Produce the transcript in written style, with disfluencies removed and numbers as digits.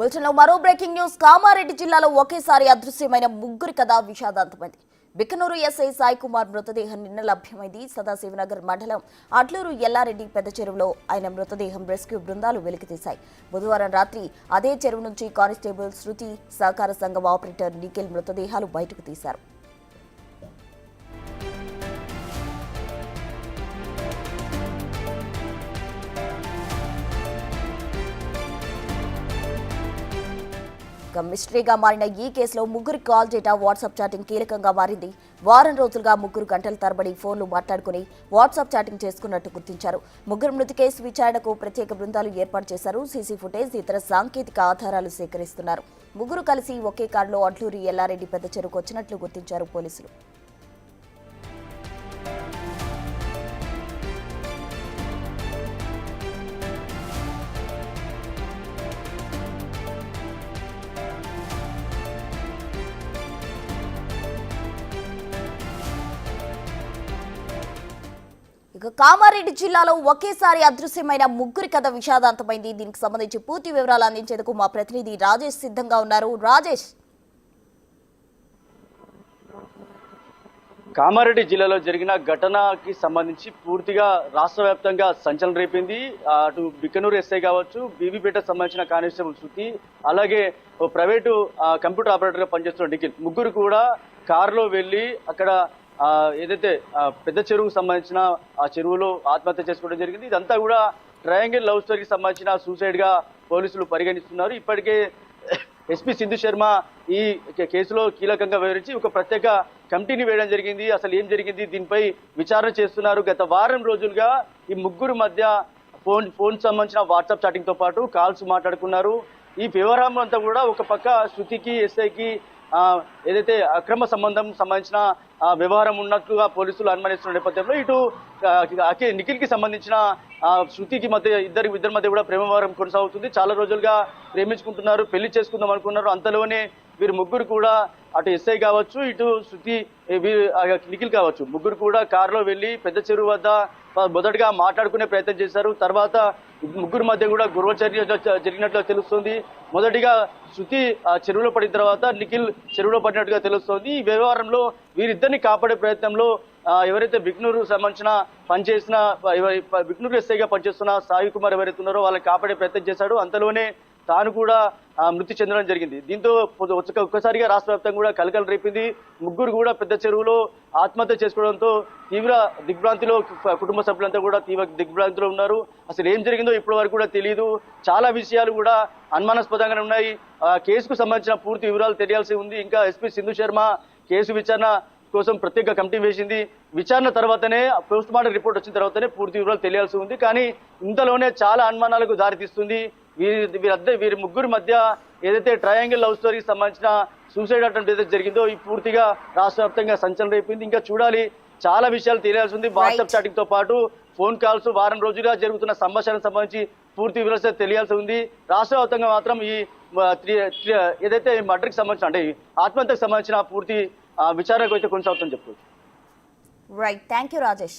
బులెటిన్లో మరో breaking news. Kamareddy జిల్లాలో ఒకేసారి అదృశ్యమైన ముగ్గురి కథ విషాదాంతమైంది. బిక్కనూరు ఎస్ఐ సాయి కుమార్ మృతదేహం నిన్న లభ్యమైంది. సదాశివనగర్ మండలం అట్లూరు ఎల్లారెడ్డి పెద్ద చెరువులో ఆయన మృతదేహం రెస్క్యూ బృందాలు వెలికితీశాయి. బుధవారం రాత్రి అదే చెరువు నుంచి కానిస్టేబుల్ శృతి, సహకార సంఘం ఆపరేటర్ నిఖిల్ మృతదేహాలు బయటకు తీశారు. మిస్టరీగా మారిన ఈ కేసులో ముగ్గురి కాల్ డేటా, వాట్సాప్ చాటింగ్ కీలకంగా మారింది. వారం రోజులుగా ముగ్గురు గంటల తరబడి ఫోన్లు మాట్లాడుకుని వాట్సాప్ చాటింగ్ చేసుకున్నట్టు గుర్తించారు. ముగ్గురు మృతి కేసు విచారణకు ప్రత్యేక బృందాలు ఏర్పాటు చేశారు. సీసీ ఫుటేజ్, ఇతర సాంకేతిక ఆధారాలు సేకరిస్తున్నారు. ముగ్గురు కలిసి ఒకే కారులో అట్లూరి ఎల్లారెడ్డి పెద్ద చెరువుకు వచ్చినట్లు గుర్తించారు పోలీసులు. ఇక కామారెడ్డి జిల్లాలో ఒకేసారి అదృశ్యమైన ముగ్గురి కథ విషాదాంతమైంది. దీనికి సంబంధించి పూర్తి వివరాలు అందించేందుకు మా ప్రతినిధి రాజేష్ సిద్ధంగా ఉన్నారు. రాజేష్, కామారెడ్డి జిల్లాలో జరిగిన ఘటనకి సంబంధించి పూర్తిగా రాష్ట్ర వ్యాప్తంగా సంచలనం రేపింది. అటు బిక్కనూరు ఎస్ఐ కావచ్చు, బీబీపేటకు సంబంధించిన కానిస్టేబుల్ శృతి, అలాగే ప్రైవేటు కంప్యూటర్ ఆపరేటర్ గా పనిచేస్తున్న నిఖిల్, ముగ్గురు కూడా కారులో వెళ్లి అక్కడ ఏదైతే పెద్ద చెరువుకు సంబంధించిన ఆ చెరువులో ఆత్మహత్య చేసుకోవడం జరిగింది. ఇదంతా కూడా ట్రయాంగిల్ లవ్ స్టోరీకి సంబంధించిన సూసైడ్ గా పోలీసులు పరిగణిస్తున్నారు. ఇప్పటికే ఎస్పీ సింధు శర్మ ఈ కేసులో కీలకంగా వివరించి ఒక ప్రత్యేక కమిటీని వేయడం జరిగింది. అసలు ఏం జరిగింది, దీనిపై విచారణ చేస్తున్నారు. గత వారం రోజులుగా ఈ ముగ్గురు మధ్య ఫోన్ సంబంధించిన వాట్సాప్ చాటింగ్ తో పాటు కాల్స్ మాట్లాడుకున్నారు. ఈ వ్యవహారం అంతా కూడా ఒక పక్క శృతికి, ఎస్ఐకి ఏదైతే అక్రమ సంబంధించిన వ్యవహారం ఉన్నట్లుగా పోలీసులు అనుమానిస్తున్న నేపథ్యంలో ఇటు నిఖిల్ కి సంబంధించిన శృతికి ఇద్దరి మధ్య కూడా ప్రేమ వ్యవహారం కొనసాగుతుంది. చాలా రోజులుగా ప్రేమించుకుంటున్నారు, పెళ్లి చేసుకుందాం అనుకున్నారు. అంతలోనే వీరు ముగ్గురు కూడా, అటు ఎస్ఐ కావచ్చు, ఇటు శృతి, నిఖిల్ కావచ్చు, ముగ్గురు కూడా కారులో వెళ్లి పెద్ద చెరువు వద్ద మొదటగా మాట్లాడుకునే ప్రయత్నం చేశారు. తర్వాత ముగ్గురు మధ్య కూడా గొడవచర్య జరిగినట్లు తెలుస్తుంది. మొదటిగా శృతి చెరువులో పడిన తర్వాత నిఖిల్ చెరువులో పడినట్టుగా తెలుస్తోంది. ఈ వ్యవహారంలో వీరిద్దరిని కాపాడే ప్రయత్నంలో ఎవరైతే బిక్నూరు సంబంధించిన పనిచేసిన బిక్నూరు ఎస్ఐగా పనిచేస్తున్న సాయి కుమార్ ఎవరైతే ఉన్నారో వాళ్ళని కాపాడే ప్రయత్నం చేశాడు. అంతలోనే తాను కూడా మృతి చెందడం జరిగింది. దీంతో ఒక్కసారిగా రాష్ట్ర వ్యాప్తంగా కూడా కలకలం రేపింది. ముగ్గురు కూడా పెద్ద చెరువులో ఆత్మహత్య చేసుకోవడంతో తీవ్ర దిగ్భ్రాంతిలో కుటుంబ సభ్యులంతా కూడా తీవ్ర దిగ్భ్రాంతిలో ఉన్నారు. అసలు ఏం జరిగిందో ఇప్పటి వరకు కూడా తెలియదు. చాలా విషయాలు కూడా అనుమానాస్పదంగానే ఉన్నాయి. కేసుకు సంబంధించిన పూర్తి వివరాలు తెలియాల్సి ఉంది. ఇంకా ఎస్పీ సింధు శర్మ కేసు విచారణ కోసం ప్రత్యేక కమిటీ వేసింది. విచారణ తర్వాతనే, పోస్ట్ మార్టం రిపోర్ట్ వచ్చిన తర్వాతనే పూర్తి వివరాలు తెలియాల్సి ఉంది. కానీ ఇంతలోనే చాలా అనుమానాలకు దారితీస్తుంది. వీరి ముగ్గురు మధ్య ఏదైతే ట్రయాంగిల్ లవ్ స్టోరీకి సంబంధించిన సూసైడ్ అటెంప్ట్ ఏదైతే జరిగిందో ఈ పూర్తిగా రాష్ట్ర వ్యాప్తంగా సంచలనం రేపింది. ఇంకా చూడాలి, చాలా విషయాలు తెలియాల్సి ఉంది. వాట్సాప్ చాటింగ్ తో పాటు ఫోన్ కాల్స్, వారం రోజులుగా జరుగుతున్న సంభాషణకు సంబంధించి పూర్తి వివరాలు తెలియాల్సి ఉంది. రాష్ట్ర వ్యాప్తంగా మాత్రం ఈ ఏదైతే మర్డర్కి సంబంధించిన, అంటే ఆత్మహత్యకు సంబంధించిన పూర్తి విచారణకు అయితే కొనసాగుతుందని చెప్పుకోవచ్చు. Right, thank you Rajesh.